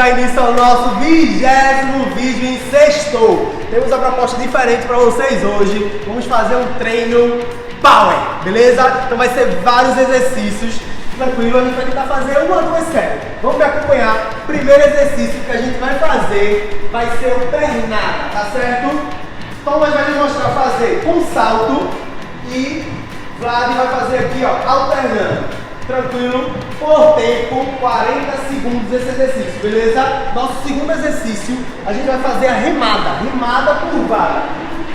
dar início ao nosso 20º vídeo em sextou. Temos uma proposta diferente para vocês hoje. Vamos fazer um treino power, beleza? Então vai ser vários exercícios. Tranquilo, a gente vai tentar fazer uma ou duas séries. Vamos me acompanhar. Primeiro exercício que a gente vai fazer vai ser o pernada, tá certo? Thomas vai demonstrar fazer com salto e Vlad vai fazer aqui, ó, alternando. Tranquilo? Por tempo, 40 segundos esse exercício, beleza? Nosso segundo exercício, a gente vai fazer a remada curvada.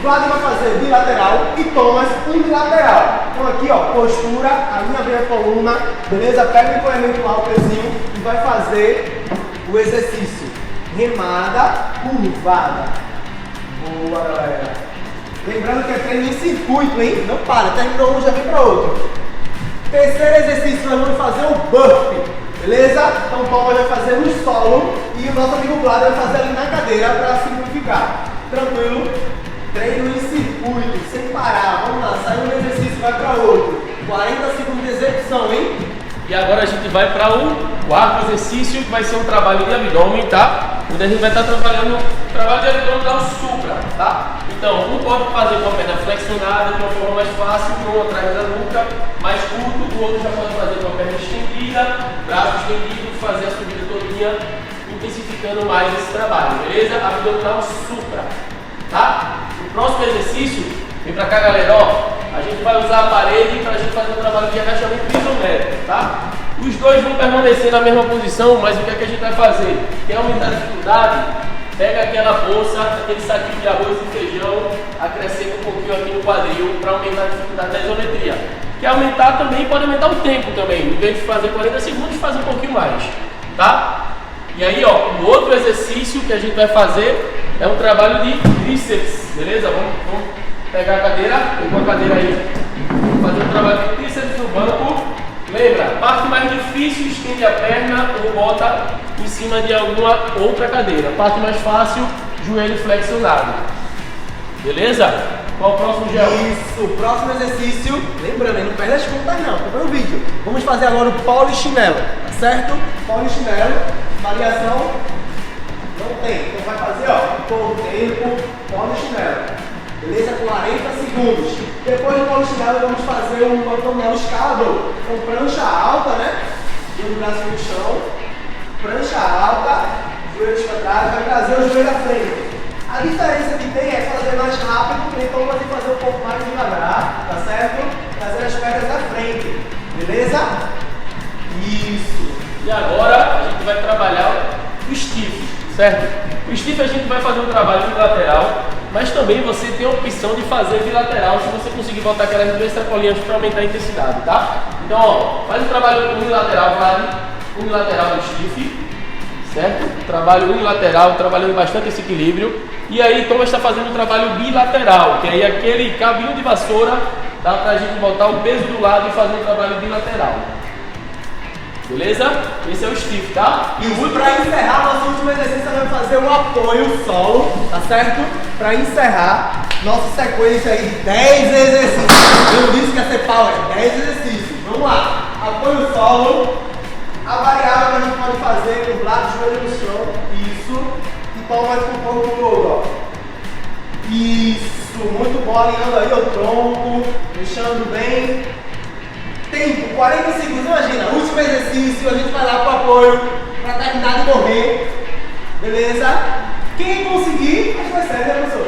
Vlad vai fazer bilateral e Thomas unilateral. Então aqui, ó, postura, alinha bem a coluna, beleza? Pega o encolhimento lá, o pezinho e vai fazer o exercício. Remada curvada. Boa, galera. Lembrando que é treino em circuito, hein? Não para, terminou um, já vem para outro. Terceiro exercício, nós vamos fazer o burpee, beleza? Então o Thomas vai fazer no solo e o nosso amigo Vlad vai fazer ali na cadeira para simplificar. Tranquilo? Treino em circuito, sem parar. Vamos lá, sai um exercício, vai para outro. 40 segundos de execução, hein? E agora a gente vai para o quarto exercício, que vai ser um trabalho de abdômen, tá? Onde a gente vai estar trabalhando o trabalho de abdômen supra, tá? Então, um pode fazer com a perna flexionada de uma forma mais fácil, um atrás da nuca, mais curto, o outro já pode fazer com a perna estendida, braço estendido, fazer a subida todinha, intensificando mais esse trabalho, beleza? Abdominal supra, tá? O próximo exercício, vem pra cá, galera, ó. A gente vai usar a parede para a gente fazer um trabalho de agachamento isométrico, tá? Os dois vão permanecer na mesma posição, mas o que é que a gente vai fazer? Quer aumentar a dificuldade? Pega aquela bolsa, aquele saquinho de arroz e feijão, acrescenta um pouquinho aqui no quadril para aumentar a dificuldade da isometria. Quer aumentar também, pode aumentar o tempo também. Em vez de fazer 40 segundos, faz um pouquinho mais, tá? E aí, ó, o outro exercício que a gente vai fazer é um trabalho de tríceps, beleza? Vamos pegar a cadeira, pegou a cadeira aí, vamos fazer um trabalho de tríceps no banco. Lembra, a parte mais difícil, estende a perna ou bota em cima de alguma outra cadeira. A parte mais fácil, joelho flexionado. Beleza? Qual o próximo, Gel? Isso, o próximo exercício, lembrando, não perde as contas não, tá vendo o vídeo? Vamos fazer agora o polichinelo, tá certo? Polichinelo, variação, não tem. Então vai fazer, ó, por tempo, polichinelo. Beleza? 40 segundos. Depois do polichinelo vamos fazer um abdominal escado com prancha alta, né? E o braço no chão. Prancha alta, joelhos para trás, vai trazer o joelho à frente. A diferença que tem é fazer mais rápido, então vai fazer um pouco mais devagar, tá certo? Trazer as pernas à frente. Beleza? Isso. E agora a gente vai trabalhar o stiff, certo? O stiff a gente vai fazer um trabalho unilateral, mas também você tem a opção de fazer bilateral se você conseguir botar aquelas duas sacolinhas para aumentar a intensidade, tá? Então, ó, faz um trabalho unilateral, vale? Unilateral no stiff, certo? Trabalho unilateral, trabalhando bastante esse equilíbrio. E aí, Thomas está fazendo um trabalho bilateral, que aí aquele cabinho de vassoura dá pra gente botar o peso do lado e fazer um trabalho bilateral. Beleza? Esse é o stiff, tá? E para encerrar, nosso último exercício vai fazer um apoio solo, tá certo? Para encerrar, nossa sequência aí de 10 exercícios. Eu disse que ia ser power, 10 exercícios. Vamos lá. Apoio solo. A variável que a gente pode fazer com o lado, joelho no chão. Isso. E toma mais com o corpo todo, ó. Isso. Muito bom, alinhando aí o tronco, deixando bem. Tempo, 40 segundos, imagina, último exercício, a gente vai lá pro apoio para terminar de morrer, beleza? Quem conseguir, faz mais série, né, professor?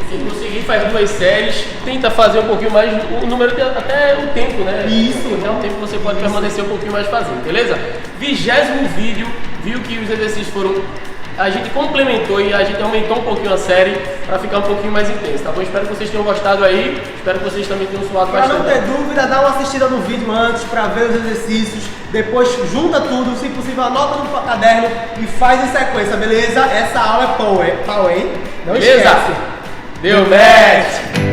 Quem conseguir faz 2 séries, tenta fazer um pouquinho mais, o número de, até o tempo, né? Isso. Até o tempo você pode permanecer um pouquinho mais fazendo, beleza? 20º vídeo, viu que os exercícios foram... A gente complementou e a gente aumentou um pouquinho a série para ficar um pouquinho mais intenso, tá bom? Espero que vocês tenham gostado aí, espero que vocês também tenham suado bastante. Para não ter dúvida, dá uma assistida no vídeo antes para ver os exercícios, depois junta tudo, se possível anota no caderno e faz em sequência, beleza? Essa aula é power, hein? Não beleza? Esquece. Deu match!